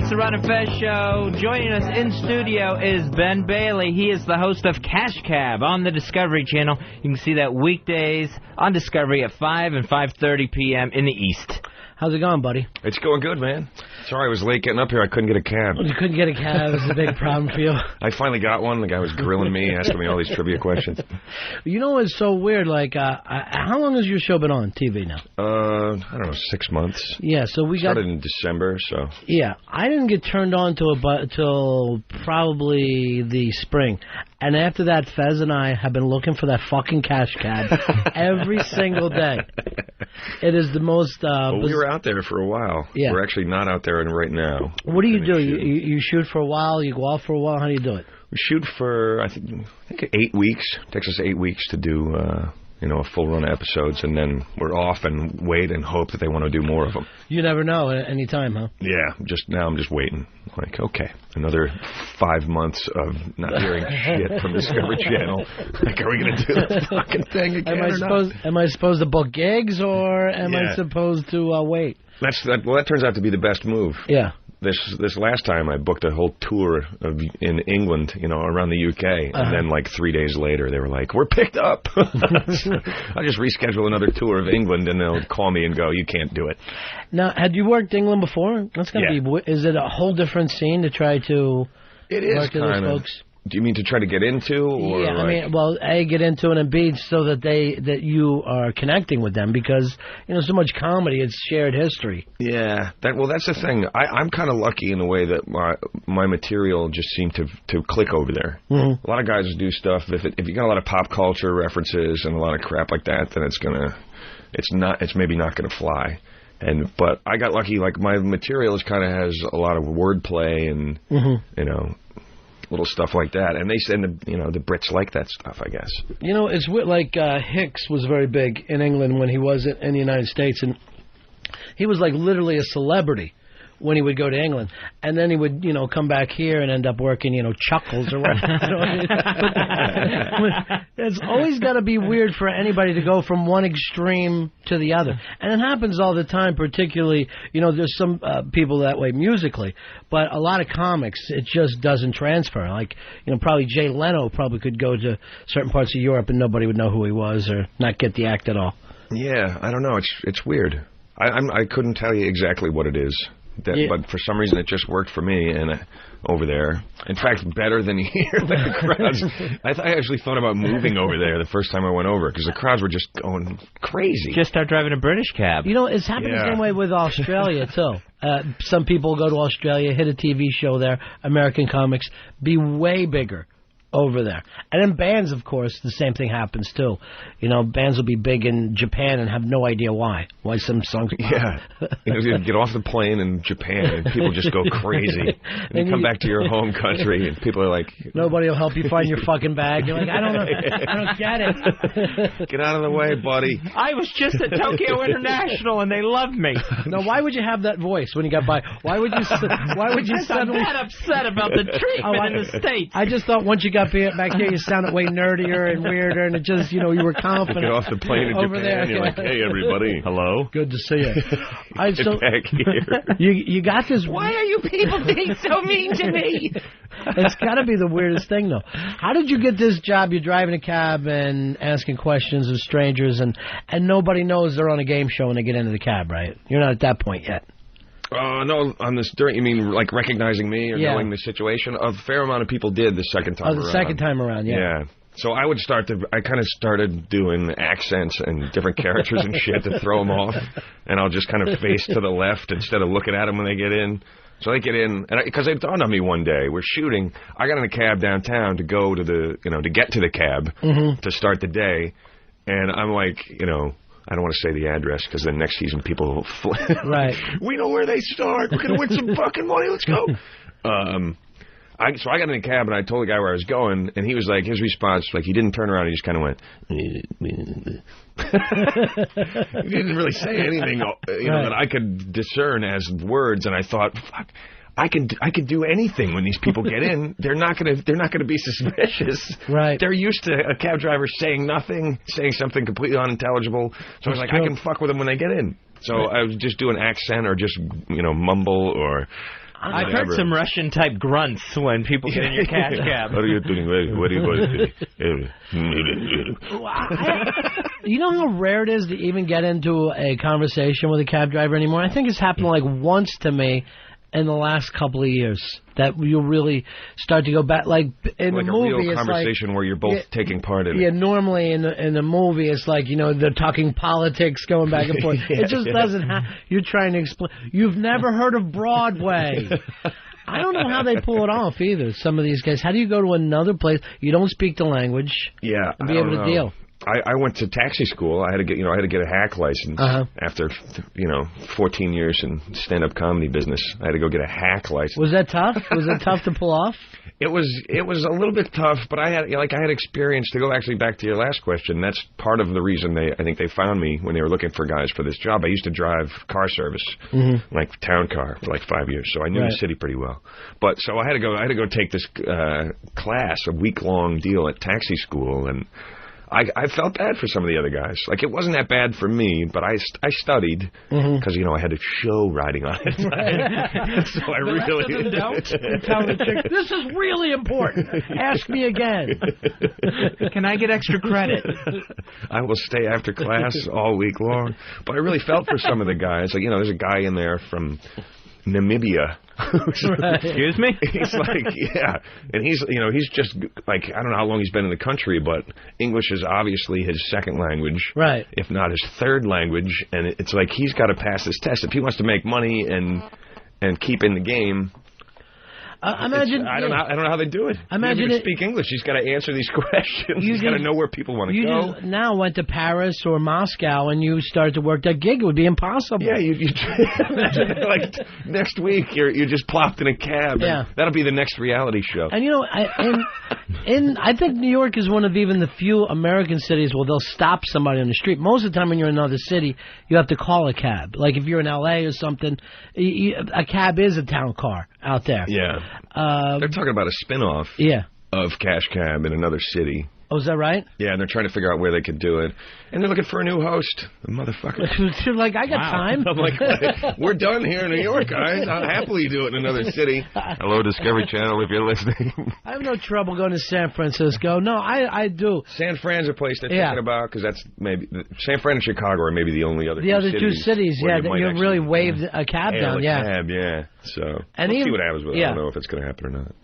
It's the Ron and Fez Show. Joining us in studio is Ben Bailey. He is the host of Cash Cab on the Discovery Channel. You can see that weekdays on Discovery at 5 and 5:30 p.m. in the East. How's it going, buddy? It's going good, man. Sorry I was late getting up here. I couldn't get a cab. You couldn't get a cab. It was a big problem for you. I finally got one. The guy was grilling me, asking me all these trivia questions. You know what's so weird? Like, how long has your show been on TV now? I don't know, 6 months. Yeah, so we started in December, so. Yeah, I didn't get turned on to it till probably the spring. And after that, Fez and I have been looking for that fucking Cash Cab every single day. It is the most... well, we were out there for a while. Yeah. We're actually not out there right now. What do you do? You shoot for a while? You go off for a while? How do you do it? We shoot for, I think 8 weeks. It takes us 8 weeks to do... a full run of episodes, and then we're off and wait and hope that they want to do more of them. You never know at any time, huh? Yeah, I'm just waiting. Like, okay, another 5 months of not hearing shit from Discovery Channel. Like, are we going to do this fucking thing again Am I supposed to book gigs, or am I supposed to wait? That turns out to be the best move. Yeah. This last time I booked a whole tour in England, around the UK, and then like 3 days later they were like, "We're picked up." I'll just reschedule another tour of England, and they'll call me and go, "You can't do it." Now, had you worked England before? That's gonna be. Is it a whole different scene to try to? It is work with those kind of. folks? Do you mean to try to get into? Or yeah, I mean, well, A, get into it, and B, so that you are connecting with them, because, so much comedy, it's shared history. Yeah, that's the thing. I'm kind of lucky in a way that my material just seemed to click over there. Mm-hmm. A lot of guys do stuff, if you got a lot of pop culture references and a lot of crap like that, then it's maybe not gonna fly. But I got lucky, like my material has a lot of wordplay and, little stuff like that, and the Brits like that stuff, I guess. It's weird. Like Hicks was very big in England when he was in the United States, and he was like literally a celebrity when he would go to England, and then he would come back here and end up working Chuckles or whatever. It's always got to be weird for anybody to go from one extreme to the other, and it happens all the time. Particularly, there's some people that way musically, but a lot of comics it just doesn't transfer. Like probably Jay Leno probably could go to certain parts of Europe and nobody would know who he was or not get the act at all. Yeah, I don't know. It's weird. I couldn't tell you exactly what it is. But for some reason, it just worked for me and over there. In fact, better than here. The crowds. I actually thought about moving over there the first time I went over because the crowds were just going crazy. Just start driving a British cab. It's happened the same way with Australia, too. Some people go to Australia, hit a TV show there, American comics, be way bigger over there. And in bands, of course, the same thing happens, too. Bands will be big in Japan and have no idea why some songs pop. Yeah. You get off the plane in Japan and people just go crazy. And you come back to your home country and people are like... Nobody will help you find your fucking bag. You're like, I don't know. I don't get it. Get out of the way, buddy. I was just at Tokyo International and they loved me. No, why would you have that voice when you got by? Why would you suddenly... I'm that upset about the treatment in the States. I just thought once you got back here, you sounded way nerdier and weirder, and it just, you were confident. You get off the plane in over Japan, there. You're like, hey, everybody. Hello? Good to see you. Get back here. You got this... Why are you people being so mean to me? It's got to be the weirdest thing, though. How did you get this job? You're driving a cab and asking questions of strangers, and nobody knows they're on a game show when they get into the cab, right? You're not at that point yet. No, on this, you mean like recognizing me or knowing the situation? A fair amount of people did the second time around. Oh, the second time around, yeah. Yeah. So I kind of started doing accents and different characters and shit to throw them off, and I'll just kind of face to the left instead of looking at them when they get in. So they get in, and because it dawned on me one day, we're shooting, I got in a cab downtown to go to to get to the cab to start the day, and I'm like, I don't want to say the address because then next season people will flip. Right. We know where they start. We're going to win some fucking money. Let's go. So I got in the cab and I told the guy where I was going, and he was like, his response, like, he didn't turn around. He just kind of went. He didn't really say anything, that I could discern as words, and I thought, fuck. I can do anything when these people get in. They're not gonna be suspicious. Right. They're used to a cab driver saying nothing, saying something completely unintelligible. So I was like, I can fuck with them when they get in. So I was just do an accent or just mumble or. I've heard some Russian-type grunts when people get in your cash cab. What are you doing? What are you going to do? You know how rare it is to even get into a conversation with a cab driver anymore? I think it's happened like once to me in the last couple of years that you really start to go back. Like in like a movie, a real it's conversation where you're both taking part in it. Yeah, normally in a movie, it's like, they're talking politics, going back and forth. It just doesn't happen. You're trying to explain. You've never heard of Broadway. I don't know how they pull it off either, some of these guys. How do you go to another place? You don't speak the language. Yeah, and be able to deal. I went to taxi school. I had to get a hack license after 14 years in stand-up comedy business. I had to go get a hack license. Was that tough? Was it tough to pull off? It was a little bit tough, but I had experience. To go actually back to your last question, that's part of the reason I think they found me when they were looking for guys for this job. I used to drive car service, like town car, for like 5 years, so I knew the city pretty well. But so I had to go take this class, a week-long deal at taxi school, and I felt bad for some of the other guys. Like, it wasn't that bad for me, but I studied because, I had a show riding on it. So I really don't. Tell the chick, this is really important. Ask me again. Can I get extra credit? I will stay after class all week long. But I really felt for some of the guys. Like, there's a guy in there from Namibia. Excuse me? He's like, and he's just like, I don't know how long he's been in the country, but English is obviously his second language, right? If not his third language, and it's like he's got to pass this test if he wants to make money and keep in the game. Imagine. I don't know how they do it. Imagine he speak English. He's got to answer these questions. He's got to know where people want to go. You just now went to Paris or Moscow and you started to work that gig. It would be impossible. Yeah, you like next week you just plopped in a cab. Yeah, that'll be the next reality show. And I think New York is one of even the few American cities where they'll stop somebody on the street. Most of the time when you're in another city, you have to call a cab. Like if you're in L.A. or something, a cab is a town car out there. Yeah. They're talking about a spin-off of Cash Cab in another city. Oh, is that right? Yeah, and they're trying to figure out where they could do it. And they're looking for a new host. The motherfucker. You're like, I got time. I'm like, we're done here in New York, guys. I'll happily do it in another city. Hello, Discovery Channel, if you're listening. I have no trouble going to San Francisco. No, I do. San Fran's a place they're thinking about, because that's maybe... San Fran and Chicago are maybe the only other two cities, that you really waved a cab down. So we'll see what happens with it. I don't know if it's going to happen or not.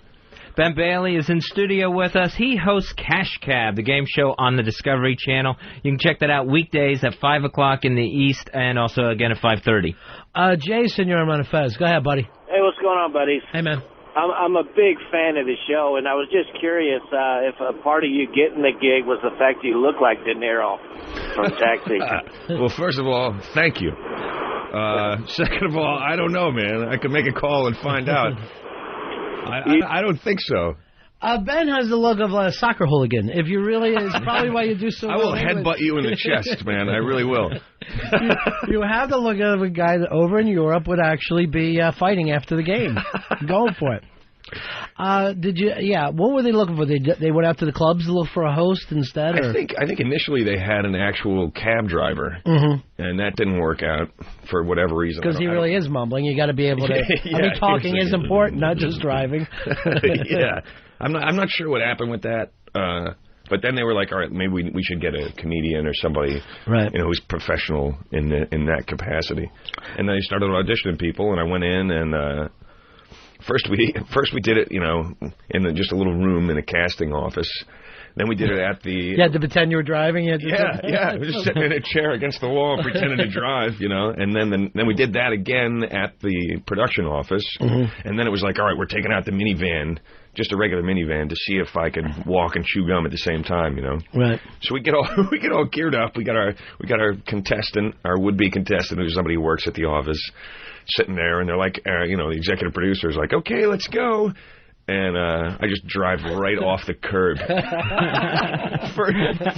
Ben Bailey is in studio with us. He hosts Cash Cab, the game show on the Discovery Channel. You can check that out weekdays at 5 o'clock in the East and also again at 5:30. Jason, you're on Fez. Go ahead, buddy. Hey, what's going on, buddies? Hey, man. I'm a big fan of the show, and I was just curious if a part of you getting the gig was the fact you look like De Niro from Taxi. Well, first of all, thank you. Second of all, I don't know, man. I could make a call and find out. I don't think so. Ben has the look of a soccer hooligan. If you really, it's probably why you do so well. I will headbutt you in the chest, man. I really will. You have the look of a guy that over in Europe would actually be fighting after the game. Going for it. Did you? Yeah. What were they looking for? They went out to the clubs to look for a host instead. Or? I think initially they had an actual cab driver, and that didn't work out for whatever reason. Because he really is mumbling. You got to be able to. Talking is important, not just driving. Yeah. I'm not sure what happened with that. But then they were like, all right, maybe we should get a comedian or somebody, who's professional in that capacity. And then they started auditioning people, and I went in and. First we did it, in just a little room in a casting office. Then we did it at the... You had to pretend you were driving? We were just sitting in a chair against the wall pretending to drive, And then we did that again at the production office. And then it was like, all right, we're taking out the minivan, just a regular minivan, to see if I could walk and chew gum at the same time, Right. So we get all geared up. We got our contestant, our would-be contestant, who's somebody who works at the office, sitting there, and they're like, the executive producer's like, okay, let's go. And I just drive right off the curb.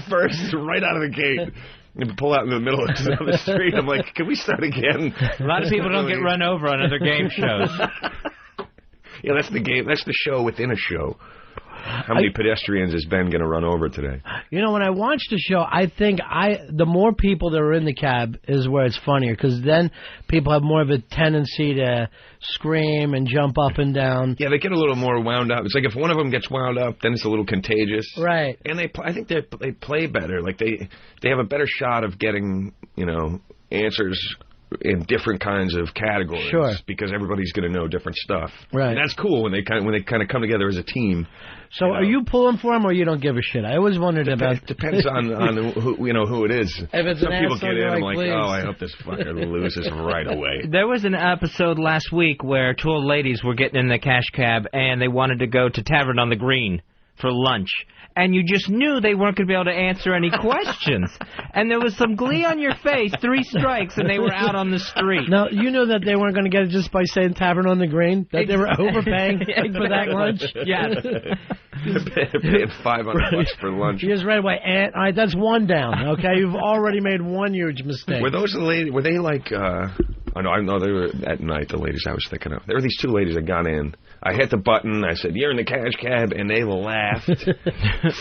First, right out of the gate. And pull out in the middle of the street. I'm like, can we start again? A lot of people don't get run over on other game shows. Yeah, that's the game. That's the show within a show. How many pedestrians is Ben going to run over today? You know, when I watch the show, I think the more people that are in the cab is where it's funnier, because then people have more of a tendency to scream and jump up and down. Yeah, they get a little more wound up. It's like if one of them gets wound up, then it's a little contagious. Right. And I think they play better. Like they have a better shot of getting, answers in different kinds of categories. Sure. Because everybody's going to know different stuff. Right. And that's cool when they kind of come together as a team. So are you pulling for him, or you don't give a shit? I always wondered about. Depends on who it is. If it's Some an people asshole, get in, you're I'm like, like, please. oh, I hope this fucker loses right away. There was an episode last week where two old ladies were getting in the cash cab and they wanted to go to Tavern on the Green for lunch. And you just knew they weren't going to be able to answer any questions. And there was some glee on your face, 3 strikes, and they were out on the street. Now, you knew that they weren't going to get it just by saying Tavern on the Green? That they were overpaying for that lunch? Yes. Paying $500 for lunch. You just right away, and all right, that's one down, okay? You've already made one huge mistake. Were those the ladies? Were they like? I know they were at night. The ladies I was thinking of. There were these 2 ladies that got in. I hit the button. I said, "You're in the cash cab," and they laughed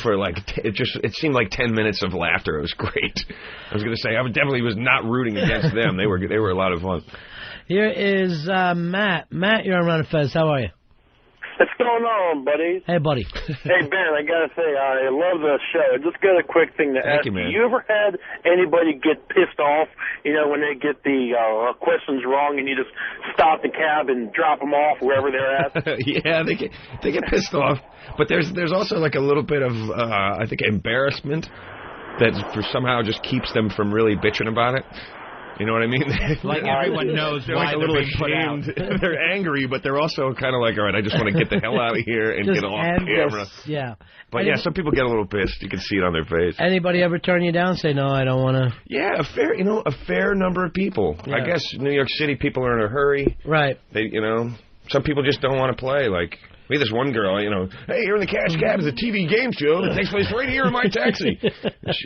for like it seemed like 10 minutes of laughter. It was great. I was going to say I definitely was not rooting against them. They were a lot of fun. Here is Matt. Matt, you're on Run Fez. How are you? What's going on, buddy? Hey, buddy. Hey, Ben, I got to say, I love the show. I just got a quick thing to ask. you, man. You ever had anybody get pissed off, when they get the questions wrong and you just stop the cab and drop them off wherever they're at? Yeah, they get pissed off. But there's also like a little bit of, I think, embarrassment that somehow just keeps them from really bitching about it. You know what I mean? Like everyone knows they're why like a they're little being put out. ashamed. They're angry, but they're also kind of like, all right, I just want to get the hell out of here and Just get off end camera. this. Yeah. But yeah, some people get a little pissed. You can see it on their face. Anybody ever turn you down? Say, no, I don't want to. Yeah, a fair number of people. Yeah. I guess New York City people are in a hurry. Right. They, some people just don't want to play. Like, we had this one girl, hey, you're in the cash cab. It's a TV game show that takes place right here in my taxi.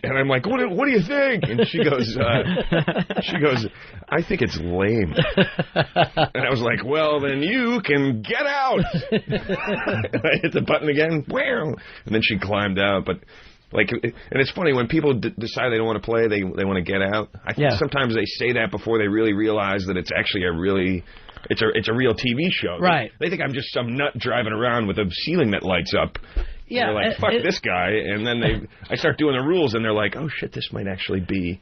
And I'm like, what do you think? And she goes, I think it's lame. And I was like, well, then you can get out. I hit the button again. Wow. And then she climbed out. But and it's funny when people decide they don't want to play, they want to get out. I think sometimes they say that before they really realize that it's actually it's a real TV show. Right. They think I'm just some nut driving around with a ceiling that lights up. Yeah. They're like, fuck this guy. And then I start doing the rules, and they're like, oh, shit, this might actually be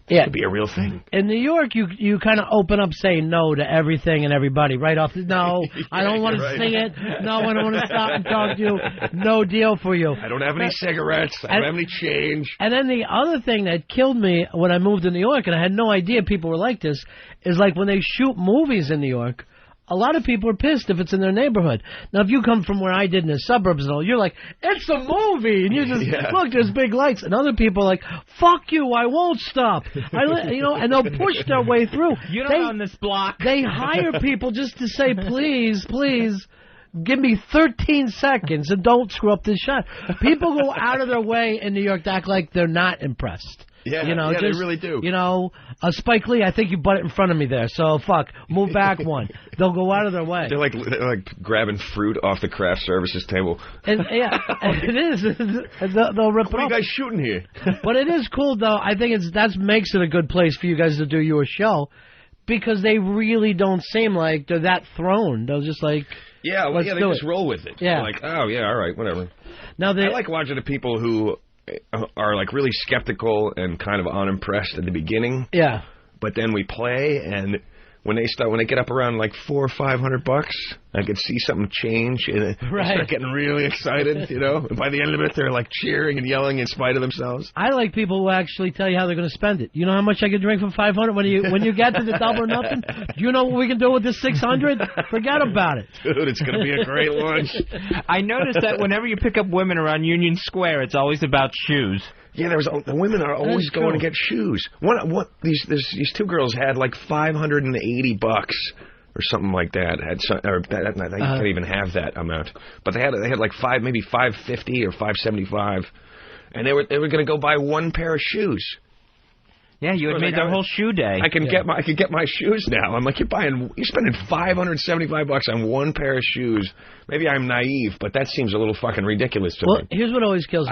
a real thing. In New York, you kind of open up saying no to everything and everybody right off. No, I don't want to sing it. No, I don't want to stop and talk to you. No deal for you. I don't have any cigarettes. I don't have any change. And then the other thing that killed me when I moved to New York, and I had no idea people were like this, is like when they shoot movies in New York, a lot of people are pissed if it's in their neighborhood. Now, if you come from where I did in the suburbs and all, you're like, it's a movie, and you just look, there's big lights. And other people are like, fuck you, I won't stop. And they'll push their way through. You don't own this block. They hire people just to say, please, please, give me 13 seconds and don't screw up this shot. People go out of their way in New York to act like they're not impressed. Yeah, they really do. Spike Lee, I think you butt it in front of me there, so fuck, move back one. They'll go out of their way. They're like grabbing fruit off the craft services table. And it is. They'll rip it off. What are you guys shooting here? But it is cool, though. I think that makes it a good place for you guys to do your show, because they really don't seem like they're that thrown. They're just like, they do just it. roll with it. Yeah. They're like, oh yeah, all right, whatever. Now I like watching the people who are like really skeptical and kind of unimpressed at the beginning. Yeah. But then we play, and when they get up around like $400 or $500, I could see something change, and they start getting really excited, And by the end of it, they're like cheering and yelling in spite of themselves. I like people who actually tell you how they're going to spend it. You know how much I can drink for $500 when you get to the double or nothing? Do you know what we can do with this $600? Forget about it. Dude, it's going to be a great lunch. I noticed that whenever you pick up women around Union Square, it's always about shoes. Yeah, the women are always going to get shoes. These 2 girls had like $580 or something like that. They can't even have that amount, but they had like maybe $550 or $575, and they were going to go buy one pair of shoes. Yeah, you had made their whole shoe day. I can get my shoes now. I'm like, you're spending $575 on one pair of shoes. Maybe I'm naive, but that seems a little fucking ridiculous to me. Well, here's what always kills me.